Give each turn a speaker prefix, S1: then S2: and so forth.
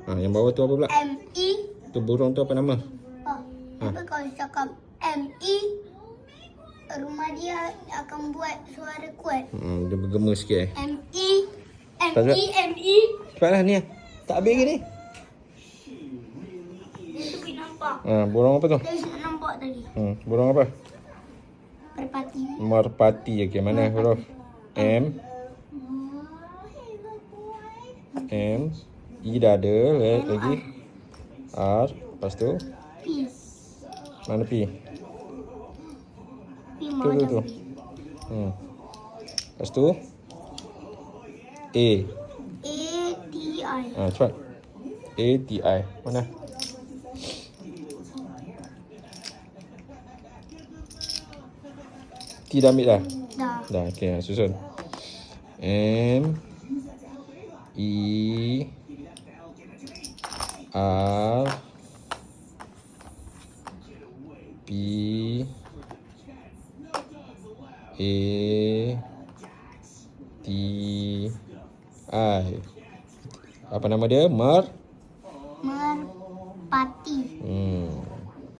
S1: Yang bawah tu apa pula?
S2: M-E.
S1: Tu burung tu apa nama?
S2: Oh, tapi kalau cakap M-E, rumah dia akan buat suara kuat.
S1: Dia bergema sikit
S2: M-E.
S1: Tak
S2: M-E. M-E.
S1: Cepatlah ni. Tak habis ke ni?
S2: Dia tu pergi nampak.
S1: Burung apa tu?
S2: Dia nak nampak tadi.
S1: Burung apa?
S2: Merpati.
S1: Merpati. Okey, mana huruf? M. M. E dah ada. Lagi. R. Lepas tu?
S2: P.
S1: Mana P?
S2: P macam
S1: tu.
S2: P.
S1: Lepas tu? A.
S2: A-T-I.
S1: Cepat. A-T-I. Mana? T dah ambil dah?
S2: Dah.
S1: Okey, susun. M. E. R. P. A. T. I. Apa nama dia?
S2: Merpati.